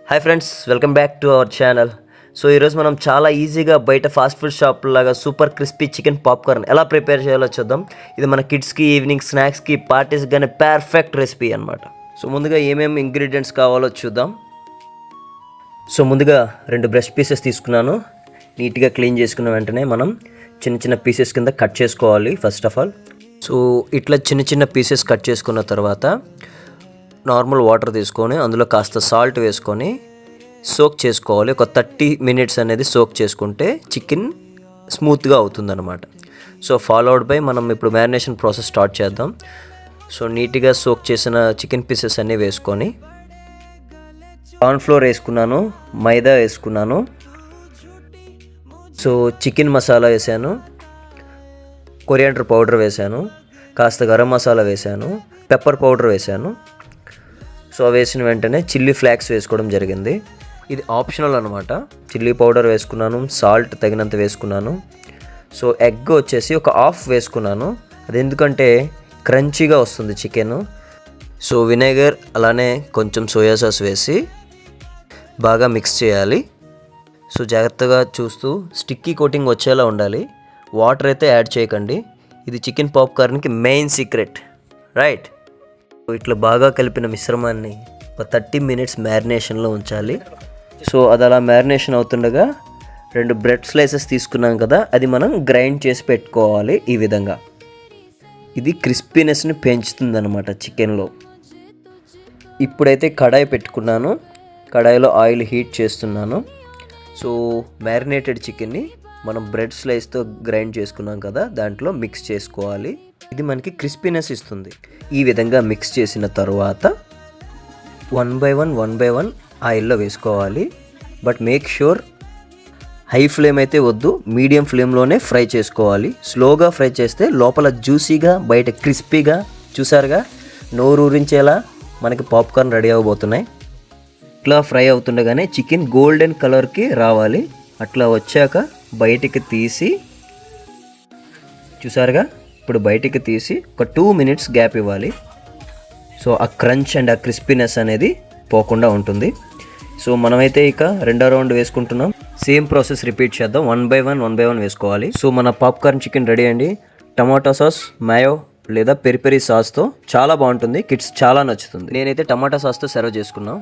Hi friends, welcome back to our channel. So ఈరోజు మనం చాలా ఈజీగా బయట ఫాస్ట్ ఫుడ్ షాప్ లాగా సూపర్ క్రిస్పీ చికెన్ పాప్కార్న్ ఎలా ప్రిపేర్ చేయాలో చూద్దాం. ఇది మన కిడ్స్కి ఈవినింగ్ స్నాక్స్కి పార్టీస్ కానీ పర్ఫెక్ట్ రెసిపీ అనమాట. సో ముందుగా ఏమేమి ఇంగ్రీడియంట్స్ కావాలో చూద్దాం. సో ముందుగా 2 బ్రెస్ట్ పీసెస్ తీసుకున్నాను. నీట్గా క్లీన్ చేసుకున్న వెంటనే మనం చిన్న చిన్న పీసెస్ కింద కట్ చేసుకోవాలి ఫస్ట్ ఆఫ్ ఆల్. సో ఇట్లా చిన్న చిన్న పీసెస్ కట్ చేసుకున్న తర్వాత నార్మల్ వాటర్ తీసుకొని అందులో కాస్త సాల్ట్ వేసుకొని సోక్ చేసుకోవాలి. ఒక 30 minutes అనేది సోక్ చేసుకుంటే చికెన్ స్మూత్గా అవుతుందన్నమాట. సో ఫాలోడ్ బై మనం ఇప్పుడు మ్యారినేషన్ ప్రాసెస్ స్టార్ట్ చేద్దాం. సో నీట్గా సోక్ చేసిన చికెన్ పీసెస్ అన్నీ వేసుకొని కార్న్ఫ్లోర్ వేసుకున్నాను, మైదా వేసుకున్నాను, సో చికెన్ మసాలా వేసాను, కొరియాండర్ పౌడర్ వేసాను, కాస్త గరం మసాలా వేసాను, పెప్పర్ పౌడర్ వేసాను. సో వేసిన వెంటనే చిల్లీ ఫ్లేక్స్ వేసుకోవడం జరిగింది. ఇది ఆప్షనల్ అనమాట. చిల్లీ పౌడర్ వేసుకున్నాను, సాల్ట్ తగినంత వేసుకున్నాను. సో ఎగ్ వచ్చేసి ఒక హాఫ్ వేసుకున్నాను, అది ఎందుకంటే క్రంచీగా వస్తుంది చికెన్. సో వినేగర్ అలానే కొంచెం సోయా సాస్ వేసి బాగా మిక్స్ చేయాలి. సో జాగ్రత్తగా చూస్తూ స్టిక్కీ కోటింగ్ వచ్చేలా ఉండాలి. వాటర్ అయితే యాడ్ చేయకండి. ఇది చికెన్ పాప్కార్న్కి మెయిన్ సీక్రెట్, రైట్? ఇట్లా బాగా కలిపిన మిశ్రమాన్ని ఒక 30 minutes మ్యారినేషన్లో ఉంచాలి. సో అది అలా మ్యారినేషన్ అవుతుండగా 2 బ్రెడ్ స్లైసెస్ తీసుకున్నాం కదా, అది మనం గ్రైండ్ చేసి పెట్టుకోవాలి. ఈ విధంగా ఇది క్రిస్పీనెస్ని పెంచుతుంది అనమాట చికెన్లో. ఇప్పుడైతే కడాయి పెట్టుకున్నాను, కడాయిలో ఆయిల్ హీట్ చేస్తున్నాను. సో మ్యారినేటెడ్ చికెన్ని మనం బ్రెడ్ స్లైస్తో గ్రైండ్ చేసుకున్నాం కదా, దాంట్లో మిక్స్ చేసుకోవాలి. ఇది మనకి క్రిస్పీనెస్ ఇస్తుంది. ఈ విధంగా మిక్స్ చేసిన తర్వాత 1 by 1 ఆయిల్లో వేసుకోవాలి. But make sure high flame అయితే వద్దు, మీడియం ఫ్లేమ్లోనే ఫ్రై చేసుకోవాలి. స్లోగా ఫ్రై చేస్తే లోపల జ్యూసీగా బయట క్రిస్పీగా, చూసారుగా నోరూరించేలా మనకి పాప్కార్న్ రెడీ అవ్వబోతున్నాయి. ఇట్లా ఫ్రై అవుతుండగానే చికెన్ గోల్డెన్ కలర్కి రావాలి. అట్లా వచ్చాక బయటికి తీసి, చూసారుగా ఇప్పుడు బయటికి తీసి ఒక 2 minutes గ్యాప్ ఇవ్వాలి. సో ఆ క్రంచ్ అండ్ ఆ క్రిస్పీనెస్ అనేది పోకుండా ఉంటుంది. సో మనమైతే ఇక 2వ రౌండ్ వేసుకుంటున్నాం. సేమ్ ప్రాసెస్ రిపీట్ చేద్దాం. 1 by 1 వేసుకోవాలి. సో మన పాప్కార్న్ చికెన్ రెడీ అండి. టమాటా సాస్, మాయో లేదా పెరి పెరి సాస్తో చాలా బాగుంటుంది. కిడ్స్ చాలా నచ్చుతుంది. నేనైతే టమాటా సాస్తో సర్వ్ చేసుకున్నాం.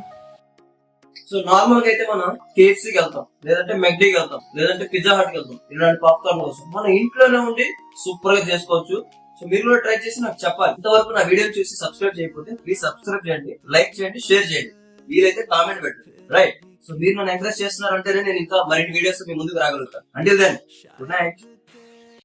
సో నార్మల్ గా అయితే మనం కేఎఫ్సీకి వెళ్తాం, లేదంటే మెక్డీకి వెళ్తాం, లేదంటే పిజ్జా హట్ కి వెళ్తాం. ఇలాంటి పాప్కార్న్ కోసం మనం ఇంట్లోనే ఉండి సూపర్ గా చేసుకోవచ్చు. సో మీరు కూడా ట్రై చేసి నాకు చెప్పాలి. ఇంతవరకు నా వీడియో చూసి సబ్స్క్రైబ్ చేయకపోతే ప్లీజ్ సబ్స్క్రైబ్ చేయండి, లైక్ చేయండి, షేర్ చేయండి, వీలైతే కామెంట్ పెట్టండి, రైట్? సో మీరు నన్ను ఎంకరేజ్ చేస్తున్నారంటేనే నేను ఇంకా మరిన్ని వీడియోస్ మీ ముందుకు రాగలుగుతాను. Until then, good night.